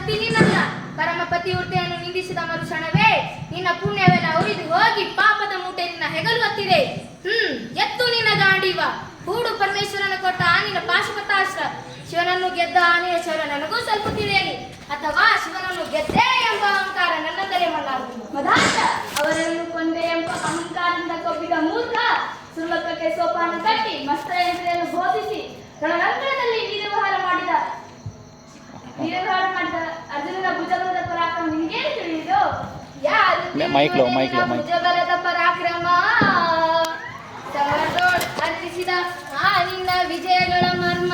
ಪತಿ ನೀನಲ್ಲ. ಪರಮಪತಿವ್ರತೆಯನ್ನು ನಿಂದಿಸಿದ ಮರುಕ್ಷಣವೇ ನಿನ್ನ ಪುಣ್ಯವೆಲ್ಲ ಉರಿದು ಹೋಗಿ ಪಾಪದ ಮೂಟೆ ನಿನ್ನ ಹೆಗಲು ಹತ್ತಿದೆ. ಎತ್ತು ನಿನ್ನ ಗಾಂಡೀವ. ಹೂಡು ಪರಮೇಶ್ವರನ ಕೊಟ್ಟ ನಿನ್ನ ಪಾಶುಪತಾಸ್ತ್ರ. ಶಿವನನ್ನು ಗೆದ್ದ ಆನೆಯ ಶೌರ ನನಗೂ ಸ್ವಲ್ಪ ತಿಳಿಯಲಿ, ಅಥವಾ ಶಿವನನ್ನು ಗೆದ್ದೆ ಎಂಬ ಅಹಂಕಾರ ನನ್ನಂದಲೇ ಮನ್ನಾಗುವುದು. ಮದಾಂತ ಅವರನ್ನು ಕೊಂದೆ ಎಂಬ ಅಹಂಕಾರದಿಂದ ಕೊಬ್ಬಿದ ಮೂರ್ಖ ಸುರ್ಲಕಕ್ಕೆ ಸೋಪಾನ ಕಟ್ಟಿ ಮಸ್ತ್ರಯಂತ್ರೆಯನ್ನು ಬೋಧಿಸಿ ರಣರಂಗದಲ್ಲಿ ವೀರವಿಹಾರ ಮಾಡಿದ ಅರ್ಜುನನ ಭುಜಬಲದ ಪರಾಕ್ರಮ ನಿನಗೇನು ತಿಳಿಯುವುದು? ಭುಜಬಲದ ಪರಾಕ್ರಮ ಸಮರದೋಡ್ ಅರ್ಪಿಸಿದ ಆ ನಿನ್ನ ವಿಜಯಗಳ ಮರ್ಮ.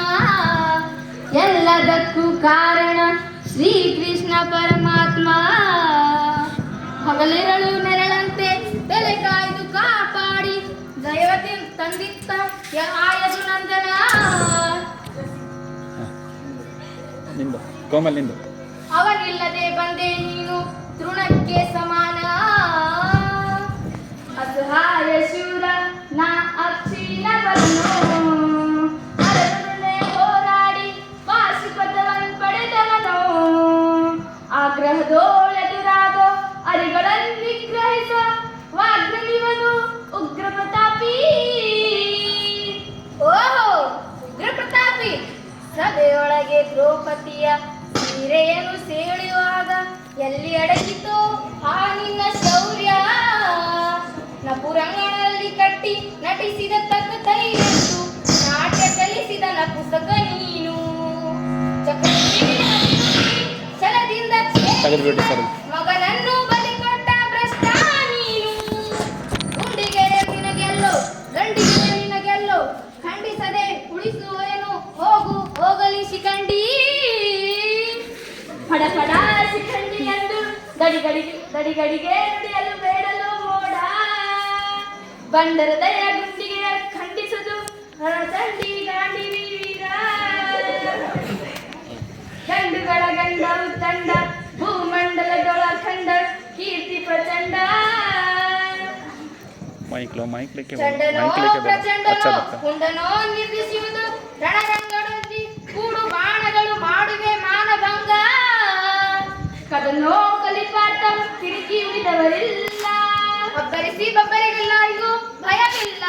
ಎಲ್ಲದಕ್ಕೂ ಕಾರಣ ಶ್ರೀಕೃಷ್ಣ ಪರಮಾತ್ಮ. ಹಗಲಿರಳು ನೆರಳಂತೆ ಬೆಲೆ ಕಾಯ್ದು ಕಾಪಾಡಿ ದೈವತಿ ತಂದಿತ್ತ ಆಯದು ನಂದನ. ಅವನಿಲ್ಲದೆ ಬಂದೆ ನೀನು ತೃಣಕ್ಕೆ ಸಮಾನ. ಅಸಹಾಯ ಶೂರ ನಾ ಅಕ್ಷೀಣ ಬನ್ನು ಹೋರಾಡಿ ಪಾಶುಪತವನ್ನು ಪಡೆದವನು. ಆಗ್ರಹದೋಳೆದುರಾದೋ ಅರಿಗಳನ್ನು ನಿಗ್ರಹಿಸ ವಾಗ್ರನಿವನು ಉಗ್ರ ಪ್ರತಾಪಿ. ಓಹೋ, ಉಗ್ರ ಪ್ರತಾಪಿ. ಸಭೆಯೊಳಗೆ ದ್ರೌಪದಿಯ ಸೀರೆಯನ್ನು ಸೆಳೆಯುವಾಗ ಎಲ್ಲಿ ಅಡಗಿತೋ ಆ ನಿನ್ನ ಶೌರ್ಯ. ನಪುರಂಗಣದಲ್ಲಿ ಕಟ್ಟಿ ನಟಿಸಿದ ತಕ್ಕ ತೈಯೆಂದು ನಾಟ್ಯ ಕಲಿಸಿದ ನಪುಸಕ ನೀನು. ಛಲದಿಂದ ಮಗನನ್ನು ಬಲಿ ಕೊಟ್ಟ ಭ್ರಷ್ಟ ನೀನು. ಗುಂಡಿಗೆ ನಿನಗೆಲ್ಲೋ ಗಂಡಿಗೆ ನಿನಗೆಲ್ಲೋ ಖಂಡಿಸದೆ ಉಳಿಸುವೇನು ಹೋಗು ಹೋಗಲಿ ಶಿಖಂಡಿ. ಫಡಫಡ ಶಿಖಂಡಿ ಎಂದು ದಡಿಗಡಿಗೆ ನುಡಿಯಲು ಬೇಡಲು ಮೋಡ. ಬಂಡರ ದಯ ಗುಂಡಿಗೆ ಖಂಡಿಸುವುದು ರಣದಂಡಿ ಗಾಂಡಿ ವೀರ. ಗಂಡುಗಳ ಗಂಡ ತಂಡ ಭೂಮಂಡಲದೊಳ ಖಂಡ ಕೀರ್ತಿ ಪ್ರಚಂಡ. ಚಂಡನೋ ಪ್ರಚಂಡನೋ ಕುಂಡನೋ ನಿರ್ದಿಸುವುದು ರಣರಂಗದಲ್ಲಿ ಕೂಡು ಬಾಣಗಳು ಮಾಡುವೆ ಮಾನಭಂಗ. ಕದನೋ ಕಲಿಪಾಟ ಕಿರಿಕಿ ಉಳಿದವರಿಲ್ಲ. ಅಬ್ಬರಿಸಿ ಬಬ್ಬರಿಗೆಲ್ಲ ಭಯವಿಲ್ಲ.